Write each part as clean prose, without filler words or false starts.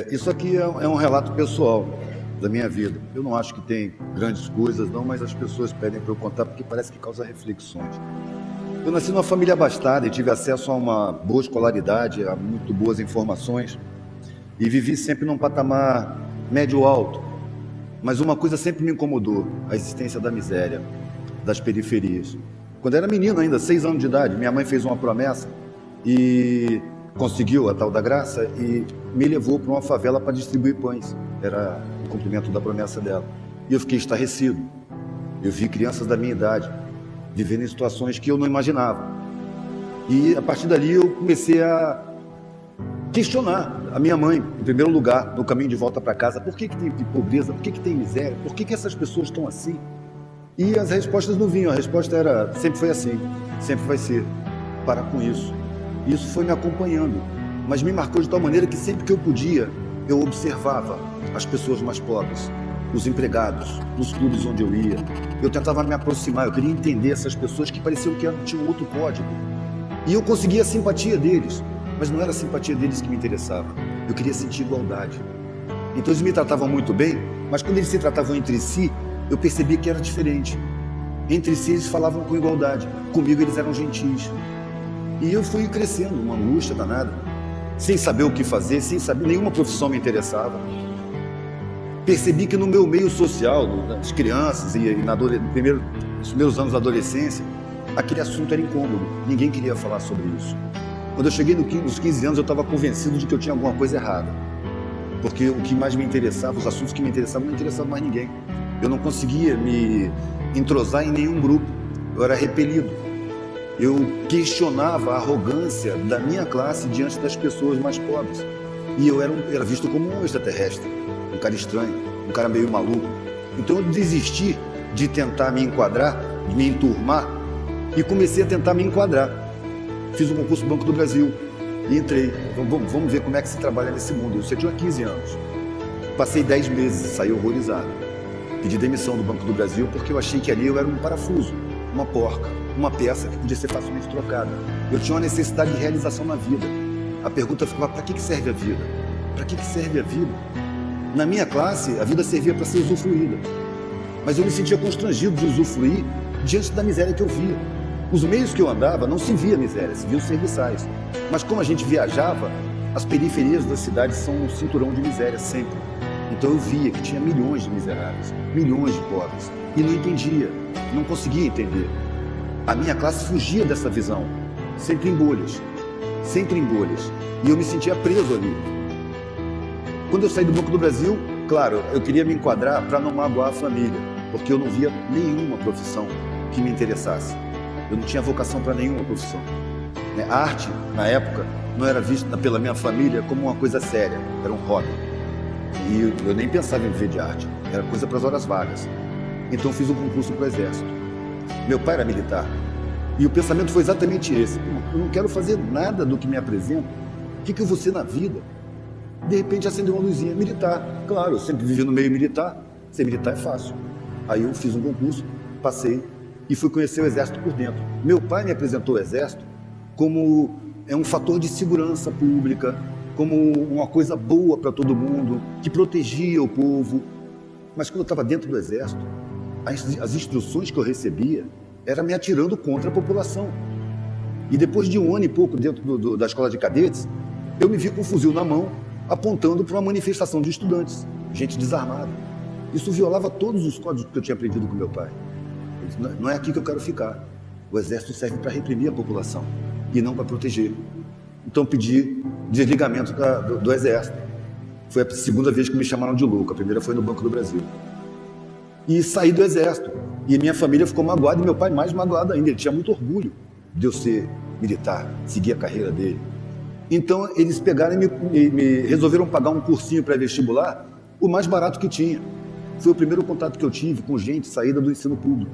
Isso aqui é um relato pessoal da minha vida. Eu não acho que tem grandes coisas, não, mas as pessoas pedem para eu contar porque parece que causa reflexões. Eu nasci numa família abastada e tive acesso a uma boa escolaridade, a muito boas informações e vivi sempre num patamar médio-alto. Mas uma coisa sempre me incomodou: a existência da miséria, das periferias. Quando eu era menino ainda, 6 anos de idade, minha mãe fez uma promessa e conseguiu a tal da graça e me levou para uma favela para distribuir pães. Era o cumprimento da promessa dela. E eu fiquei estarrecido. Eu vi crianças da minha idade vivendo em situações que eu não imaginava. E a partir dali eu comecei a questionar a minha mãe, em primeiro lugar, no caminho de volta para casa. Por que tem pobreza? Por que tem miséria? Por que essas pessoas estão assim? E as respostas não vinham. A resposta era: sempre foi assim, sempre vai ser. Para com isso. Isso foi me acompanhando, mas me marcou de tal maneira que sempre que eu podia, eu observava as pessoas mais pobres, os empregados, nos clubes onde eu ia. Eu tentava me aproximar, eu queria entender essas pessoas que pareciam que tinham outro código. E eu conseguia a simpatia deles, mas não era a simpatia deles que me interessava. Eu queria sentir igualdade. Então eles me tratavam muito bem, mas quando eles se tratavam entre si, eu percebia que era diferente. Entre si eles falavam com igualdade, comigo eles eram gentis. E eu fui crescendo, uma angústia danada, sem saber o que fazer, sem saber, nenhuma profissão me interessava. Percebi que no meu meio social, das crianças e nos primeiros anos da adolescência, aquele assunto era incômodo, ninguém queria falar sobre isso. Quando eu cheguei nos 15 anos, eu estava convencido de que eu tinha alguma coisa errada, porque o que mais me interessava, os assuntos que me interessavam, não interessavam mais ninguém. Eu não conseguia me entrosar em nenhum grupo, eu era repelido. Eu questionava a arrogância da minha classe diante das pessoas mais pobres. E eu era visto como um extraterrestre, um cara estranho, um cara meio maluco. Então eu desisti de tentar me enquadrar, de me enturmar, e comecei a tentar me enquadrar. Fiz um concurso do Banco do Brasil e entrei. Vamos ver como é que se trabalha nesse mundo. Eu tinha 15 anos. Passei 10 meses e saí horrorizado. Pedi demissão do Banco do Brasil porque eu achei que ali eu era um parafuso, uma porca, uma peça que podia ser facilmente trocada. Eu tinha uma necessidade de realização na vida. A pergunta ficava: para que serve a vida? Para que serve a vida? Na minha classe, a vida servia para ser usufruída. Mas eu me sentia constrangido de usufruir diante da miséria que eu via. Os meios que eu andava não se via miséria, se via os serviçais. Mas como a gente viajava, as periferias das cidades são um cinturão de miséria sempre. Então eu via que tinha milhões de miseráveis, milhões de pobres. E não entendia, não conseguia entender. A minha classe fugia dessa visão, sempre em bolhas, sempre em bolhas. E eu me sentia preso ali. Quando eu saí do Banco do Brasil, claro, eu queria me enquadrar para não magoar a família, porque eu não via nenhuma profissão que me interessasse. Eu não tinha vocação para nenhuma profissão. A arte, na época, não era vista pela minha família como uma coisa séria, era um hobby. E eu nem pensava em viver de arte, era coisa para as horas vagas. Então eu fiz um concurso para o Exército. Meu pai era militar. E o pensamento foi exatamente esse: eu não quero fazer nada do que me apresenta. O que eu vou ser na vida? De repente acendeu uma luzinha: militar. Claro, eu sempre vivi no meio militar. Ser militar é fácil. Aí eu fiz um concurso, passei e fui conhecer o Exército por dentro. Meu pai me apresentou o Exército como um fator de segurança pública, como uma coisa boa para todo mundo, que protegia o povo. Mas quando eu estava dentro do Exército, as instruções que eu recebia eram me atirando contra a população. E depois de 1 ano e pouco dentro da escola de cadetes, eu me vi com um fuzil na mão, apontando para uma manifestação de estudantes, gente desarmada. Isso violava todos os códigos que eu tinha aprendido com meu pai. Eu disse: não é aqui que eu quero ficar. O Exército serve para reprimir a população e não para proteger. Então pedi desligamento do Exército. Foi a segunda vez que me chamaram de louco. A primeira foi no Banco do Brasil. E saí do Exército. E minha família ficou magoada, e meu pai mais magoado ainda. Ele tinha muito orgulho de eu ser militar, seguir a carreira dele. Então eles pegaram e me resolveram pagar um cursinho pré-vestibular, o mais barato que tinha. Foi o primeiro contato que eu tive com gente saída do ensino público.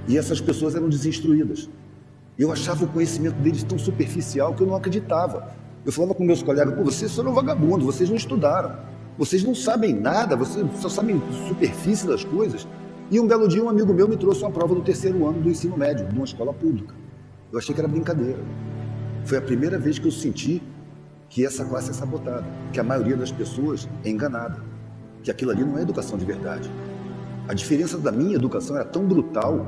E essas pessoas eram desinstruídas. Eu achava o conhecimento deles tão superficial que eu não acreditava. Eu falava com meus colegas: pô, vocês foram vagabundos, vocês não estudaram, vocês não sabem nada, vocês só sabem superfície das coisas. E um belo dia um amigo meu me trouxe uma prova do 3º ano do ensino médio, de uma escola pública. Eu achei que era brincadeira. Foi a primeira vez que eu senti que essa classe é sabotada, que a maioria das pessoas é enganada, que aquilo ali não é educação de verdade. A diferença da minha educação era tão brutal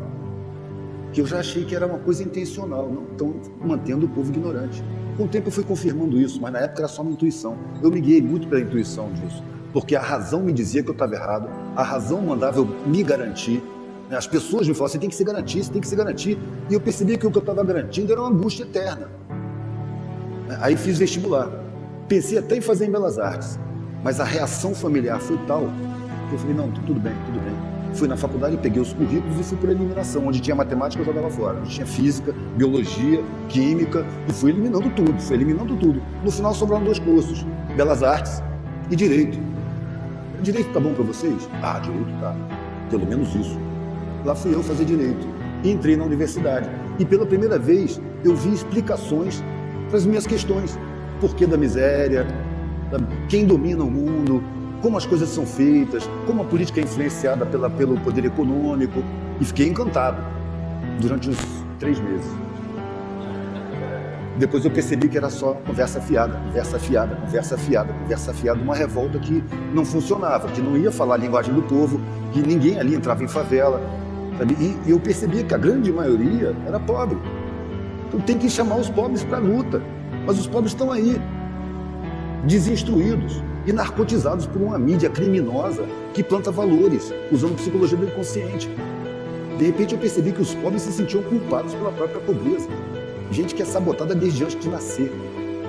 que eu já achei que era uma coisa intencional, não estão mantendo o povo ignorante. Com o tempo eu fui confirmando isso, mas na época era só uma intuição. Eu me guiei muito pela intuição disso, porque a razão me dizia que eu estava errado, a razão mandava eu me garantir. As pessoas me falavam, você tem que se garantir, você tem que se garantir. E eu percebi que o que eu estava garantindo era uma angústia eterna. Aí fiz vestibular. Pensei até em fazer em Belas Artes, mas a reação familiar foi tal que eu falei, não, tudo bem, tudo bem. Fui na faculdade, peguei os currículos e fui por eliminação. Onde tinha matemática, eu jogava fora. Onde tinha física, biologia, química, e fui eliminando tudo. No final sobraram 2 cursos, Belas Artes e Direito. Direito tá bom para vocês? Ah, Direito tá. Pelo menos isso. Lá fui eu fazer Direito. E entrei na universidade. E pela primeira vez, eu vi explicações para as minhas questões. Porquê da miséria, quem domina o mundo, como as coisas são feitas, como a política é influenciada pelo poder econômico. E fiquei encantado durante uns 3 meses. Depois eu percebi que era só conversa fiada, uma revolta que não funcionava, que não ia falar a linguagem do povo, que ninguém ali entrava em favela. Sabe? E eu percebi que a grande maioria era pobre. Então tem que chamar os pobres para a luta. Mas os pobres estão aí, desinstruídos e narcotizados por uma mídia criminosa que planta valores, usando psicologia do inconsciente. De repente eu percebi que os pobres se sentiam culpados pela própria pobreza. Gente que é sabotada desde antes de nascer,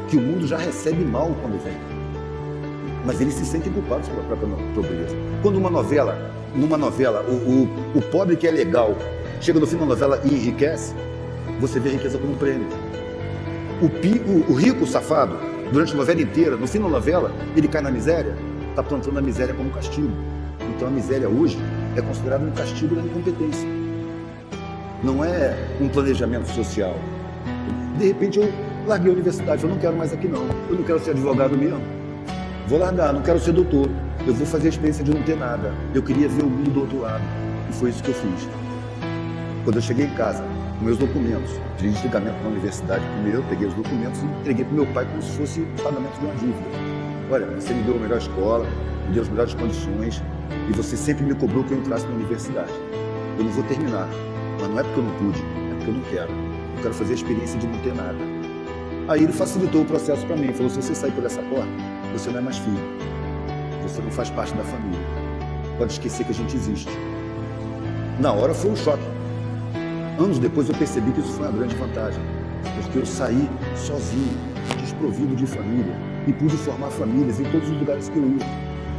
que o mundo já recebe mal quando vem. Mas eles se sentem culpados pela própria pobreza. Quando numa novela, o pobre que é legal chega no fim da novela e enriquece, você vê a riqueza como um prêmio. O rico, o safado, durante a novela inteira, no fim da novela, ele cai na miséria, está plantando a miséria como castigo. Então a miséria hoje é considerada um castigo da incompetência. Não é um planejamento social. De repente eu larguei a universidade, eu não quero mais aqui não. Eu não quero ser advogado mesmo. Vou largar, não quero ser doutor. Eu vou fazer a experiência de não ter nada. Eu queria ver o mundo do outro lado. E foi isso que eu fiz. Quando eu cheguei em casa, com meus documentos, de desligamento na universidade primeiro, eu peguei os documentos e entreguei para o meu pai como se fosse pagamento de uma dívida. Olha, você me deu a melhor escola, me deu as melhores condições e você sempre me cobrou que eu entrasse na universidade. Eu não vou terminar, mas não é porque eu não pude, é porque eu não quero. Eu quero fazer a experiência de não ter nada. Aí ele facilitou o processo para mim, falou, se você sair por essa porta, você não é mais filho, você não faz parte da família. Pode esquecer que a gente existe. Na hora foi um choque. Anos depois eu percebi que isso foi uma grande vantagem, porque eu saí sozinho, desprovido de família, e pude formar famílias em todos os lugares que eu ia.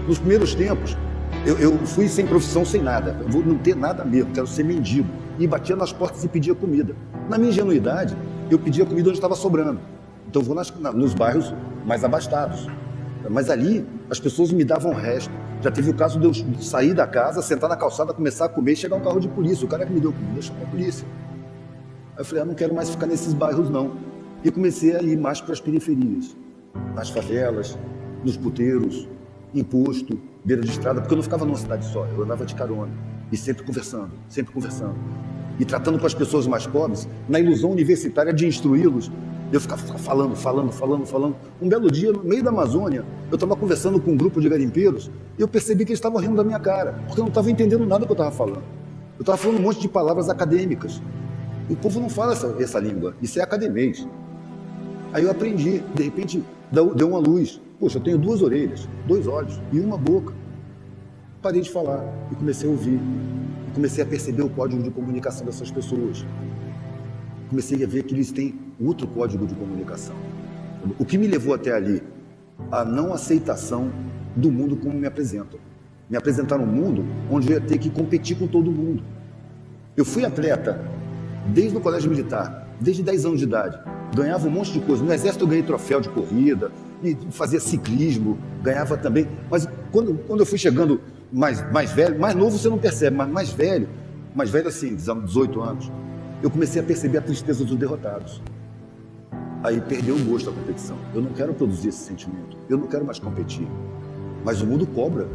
Nos primeiros tempos, eu fui sem profissão, sem nada. Eu vou não ter nada mesmo, quero ser mendigo. E batia nas portas e pedia comida. Na minha ingenuidade, eu pedia comida onde estava sobrando. Então eu vou nos bairros mais abastados. Mas ali, as pessoas me davam o resto. Já teve o caso de eu sair da casa, sentar na calçada, começar a comer e chegar um carro de polícia. O cara que me deu comida chamou a polícia. Aí eu falei, não quero mais ficar nesses bairros não. E comecei a ir mais para as periferias, nas favelas, nos puteiros, em posto, beira de estrada, porque eu não ficava numa cidade só, eu andava de carona. E sempre conversando. E tratando com as pessoas mais pobres, na ilusão universitária de instruí-los, eu ficava falando. Um belo dia, no meio da Amazônia, eu estava conversando com um grupo de garimpeiros e eu percebi que eles estavam rindo da minha cara, porque eu não estava entendendo nada do que eu estava falando. Eu estava falando um monte de palavras acadêmicas. E o povo não fala essa língua, isso é academês. Aí eu aprendi, de repente deu uma luz. Poxa, eu tenho 2 orelhas, 2 olhos e uma boca. Parei de falar e comecei a ouvir. E comecei a perceber o código de comunicação dessas pessoas. Comecei a ver que eles têm outro código de comunicação. O que me levou até ali? A não aceitação do mundo como me apresentam. Me apresentaram um mundo onde eu ia ter que competir com todo mundo. Eu fui atleta desde o colégio militar, desde 10 anos de idade. Ganhava um monte de coisa. No exército eu ganhei troféu de corrida, e fazia ciclismo, ganhava também. Mas quando eu fui chegando mais velho, mais novo você não percebe, mas mais velho assim, 18 anos, eu comecei a perceber a tristeza dos derrotados. Aí perdeu o gosto da competição. Eu não quero produzir esse sentimento, eu não quero mais competir. Mas o mundo cobra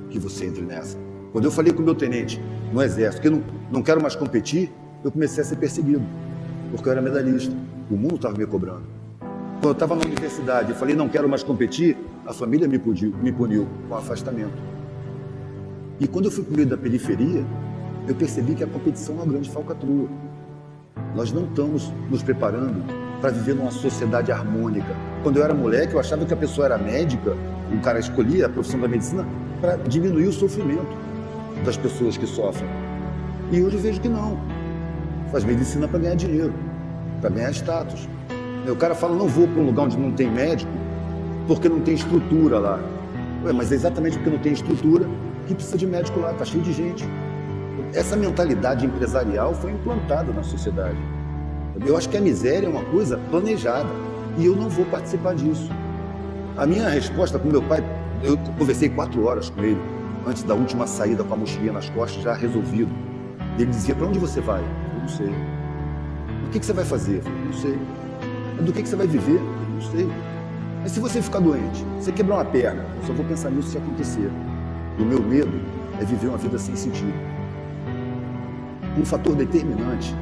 que você entre nessa. Quando eu falei com o meu tenente no exército que eu não quero mais competir, eu comecei a ser perseguido, porque eu era medalhista. O mundo estava me cobrando. Quando eu estava na universidade e falei não quero mais competir, a família me puniu com afastamento. E quando eu fui para o meio da periferia, eu percebi que a competição é uma grande falcatrua. Nós não estamos nos preparando para viver numa sociedade harmônica. Quando eu era moleque, eu achava que a pessoa era médica, o cara escolhia a profissão da medicina para diminuir o sofrimento das pessoas que sofrem. E hoje eu vejo que não. Faz medicina para ganhar dinheiro, para ganhar status. O cara fala, não vou para um lugar onde não tem médico, porque não tem estrutura lá. Ué, mas é exatamente porque não tem estrutura que precisa de médico lá, está cheio de gente. Essa mentalidade empresarial foi implantada na sociedade. Eu acho que a miséria é uma coisa planejada e eu não vou participar disso. A minha resposta com meu pai, eu conversei 4 horas com ele, antes da última saída com a mochilinha nas costas, já resolvido. Ele dizia, para onde você vai? Eu não sei. O que você vai fazer? Eu não sei. Do que você vai viver? Eu não sei. Mas se você ficar doente, você quebrar uma perna, eu só vou pensar nisso se acontecer. O meu medo é viver uma vida sem sentido. Um fator determinante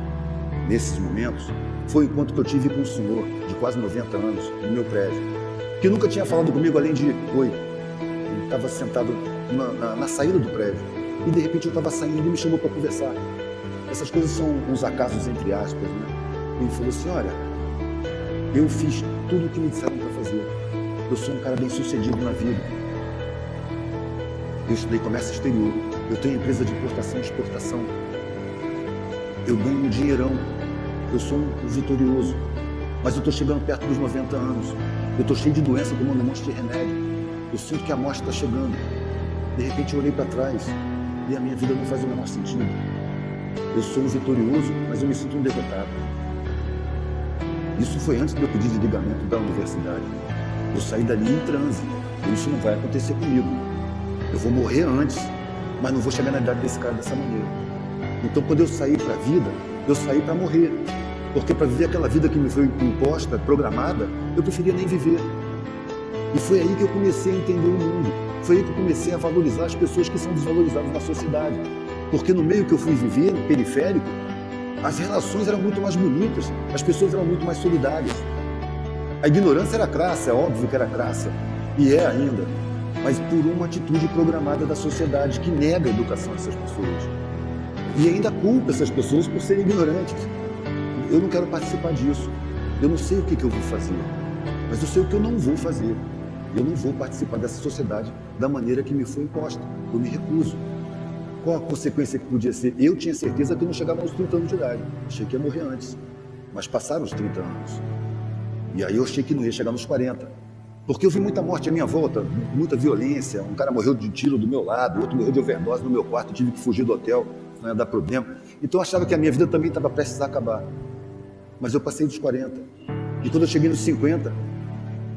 nesses momentos foi o encontro que eu tive com um senhor de quase 90 anos no meu prédio, que nunca tinha falado comigo além de oi. Ele estava sentado na saída do prédio e de repente eu estava saindo e ele me chamou para conversar. Essas coisas são uns acasos entre aspas, né? Ele falou assim, olha, eu fiz tudo o que me disseram para fazer. Eu sou um cara bem sucedido na vida. Eu estudei comércio exterior. Eu tenho empresa de importação e exportação. Eu ganho um dinheirão. Eu sou um vitorioso. Mas eu estou chegando perto dos 90 anos. Eu estou cheio de doença, tomando um monte de remédio. Eu sinto que a morte está chegando. De repente eu olhei para trás e a minha vida não faz o menor sentido. Eu sou um vitorioso, mas eu me sinto um derrotado. Isso foi antes do meu pedido de ligamento da universidade. Eu saí dali em transe. E isso não vai acontecer comigo. Eu vou morrer antes, mas não vou chegar na idade desse cara dessa maneira. Então, quando eu saí para a vida, eu saí para morrer. Porque para viver aquela vida que me foi imposta, programada, eu preferia nem viver. E foi aí que eu comecei a entender o mundo. Foi aí que eu comecei a valorizar as pessoas que são desvalorizadas na sociedade. Porque no meio que eu fui viver, no periférico, as relações eram muito mais bonitas, as pessoas eram muito mais solidárias. A ignorância era crassa, é óbvio que era crassa, e é ainda, mas por uma atitude programada da sociedade que nega a educação dessas pessoas. E ainda culpa essas pessoas por serem ignorantes. Eu não quero participar disso. Eu não sei o que eu vou fazer, mas eu sei o que eu não vou fazer. Eu não vou participar dessa sociedade da maneira que me foi imposta. Eu me recuso. Qual a consequência que podia ser? Eu tinha certeza que eu não chegava aos 30 anos de idade. Achei que ia morrer antes. Mas passaram os 30 anos. E aí eu achei que não ia chegar nos 40. Porque eu vi muita morte à minha volta, muita violência. Um cara morreu de tiro do meu lado, outro morreu de overdose no meu quarto, tive que fugir do hotel, não ia dar problema. Então eu achava que a minha vida também estava prestes a acabar. Mas eu passei dos 40. E quando eu cheguei nos 50,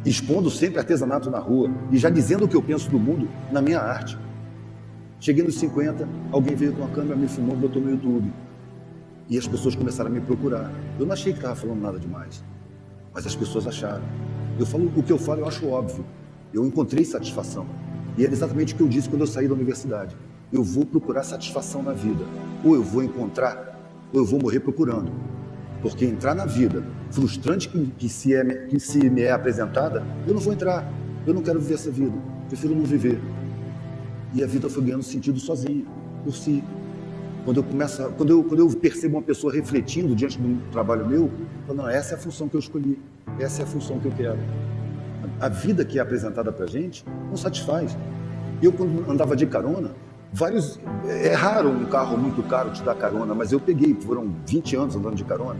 expondo sempre artesanato na rua e já dizendo o que eu penso do mundo na minha arte. Cheguei nos 50, alguém veio com a câmera, me filmou, botou no YouTube. E as pessoas começaram a me procurar. Eu não achei que estava falando nada demais, mas as pessoas acharam. Eu falo o que eu falo, eu acho óbvio. Eu encontrei satisfação. E era exatamente o que eu disse quando eu saí da universidade. Eu vou procurar satisfação na vida. Ou eu vou encontrar, ou eu vou morrer procurando. Porque entrar na vida, frustrante que se me é apresentada, eu não vou entrar. Eu não quero viver essa vida. Prefiro não viver. E a vida foi ganhando sentido sozinha, por si. Quando eu percebo uma pessoa refletindo diante de um trabalho meu, eu falo, não, essa é a função que eu escolhi, essa é a função que eu quero. A vida que é apresentada pra gente não satisfaz. Eu, quando andava de carona, é raro um carro muito caro te dar carona, mas eu peguei, foram 20 anos andando de carona,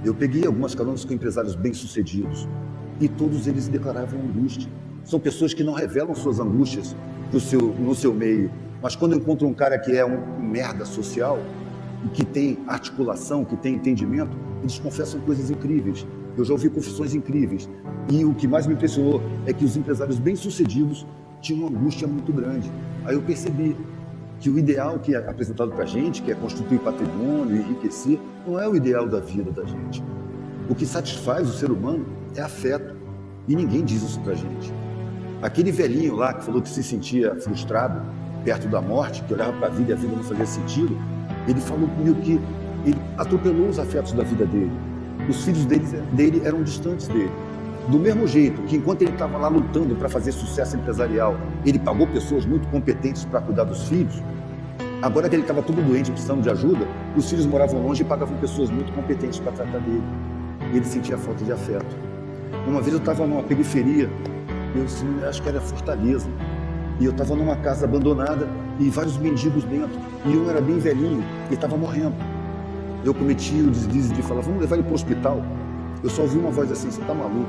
eu peguei algumas caronas com empresários bem-sucedidos e todos eles declaravam angústia. São pessoas que não revelam suas angústias no seu meio, mas quando encontram um cara que é um merda social e que tem articulação, que tem entendimento, eles confessam coisas incríveis. Eu já ouvi confissões incríveis. E o que mais me impressionou é que os empresários bem-sucedidos tinham uma angústia muito grande. Aí eu percebi que o ideal que é apresentado para a gente, que é constituir patrimônio, enriquecer, não é o ideal da vida da gente. O que satisfaz o ser humano é afeto. E ninguém diz isso para a gente. Aquele velhinho lá que falou que se sentia frustrado perto da morte, que olhava para a vida e a vida não fazia sentido, ele falou comigo que ele atropelou os afetos da vida dele. Os filhos dele eram distantes dele. do mesmo jeito que enquanto ele estava lá lutando para fazer sucesso empresarial, ele pagou pessoas muito competentes para cuidar dos filhos, agora que ele estava todo doente, precisando de ajuda, os filhos moravam longe e pagavam pessoas muito competentes para tratar dele. E ele sentia falta de afeto. Uma vez eu estava numa periferia, eu acho que era Fortaleza, e eu estava numa casa abandonada e vários mendigos dentro, e um era bem velhinho e estava morrendo. Eu cometi o deslize de falar, vamos levar ele para o hospital. Eu só ouvi uma voz assim, você está maluco?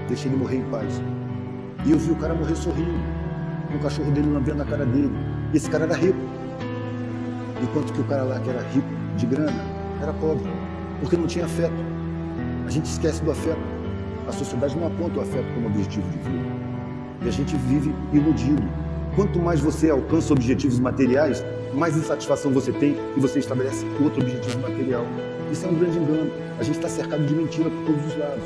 Deixa ele morrer em paz. E eu vi o cara morrer sorrindo, com o cachorro dele lambendo a cara dele. E esse cara era rico. Enquanto que o cara lá que era rico de grana, era pobre, porque não tinha afeto. A gente esquece do afeto. A sociedade não aponta o afeto como objetivo de vida. E a gente vive iludido. Quanto mais você alcança objetivos materiais, mais insatisfação você tem e você estabelece outro objetivo material. Isso é um grande engano. A gente está cercado de mentira por todos os lados.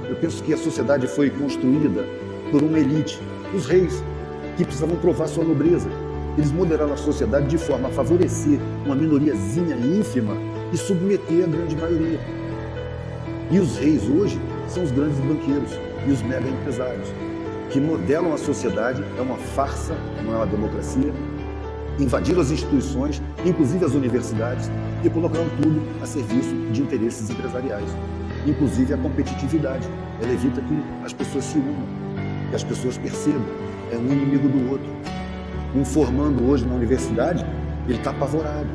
Eu penso que a sociedade foi construída por uma elite, os reis, que precisavam provar sua nobreza. Eles moderaram a sociedade de forma a favorecer uma minoriazinha ínfima e submeter a grande maioria. E os reis hoje são os grandes banqueiros e os mega empresários, que modelam a sociedade, é uma farsa, não é uma democracia, invadiram as instituições, inclusive as universidades, e colocaram tudo a serviço de interesses empresariais, inclusive a competitividade. Ela evita que as pessoas se unam, que as pessoas percebam, é um inimigo do outro. Um formando hoje na universidade, ele está apavorado.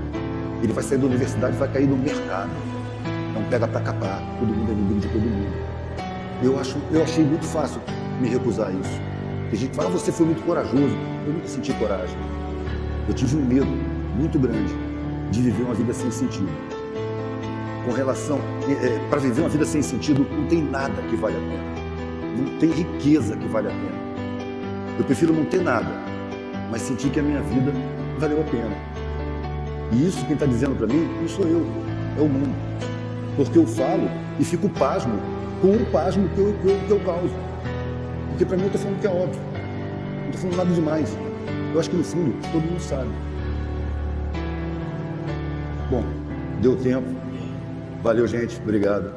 Ele vai sair da universidade e vai cair no mercado. É um pega para capar, todo mundo é inimigo de todo mundo. Eu achei muito fácil me recusar a isso. Tem gente que fala, você foi muito corajoso. Eu nunca senti coragem. Eu tive um medo muito grande de viver uma vida sem sentido. Com relação, para viver uma vida sem sentido, não tem nada que vale a pena. Não tem riqueza que vale a pena. Eu prefiro não ter nada, mas sentir que a minha vida valeu a pena. E isso quem está dizendo para mim, não sou eu, é o mundo. Porque eu falo e fico pasmo com o pasmo que eu causo. Porque para mim eu estou falando que é óbvio. Não estou falando nada demais. Eu acho que no fundo todo mundo sabe. Bom, deu tempo. Valeu, gente. Obrigado.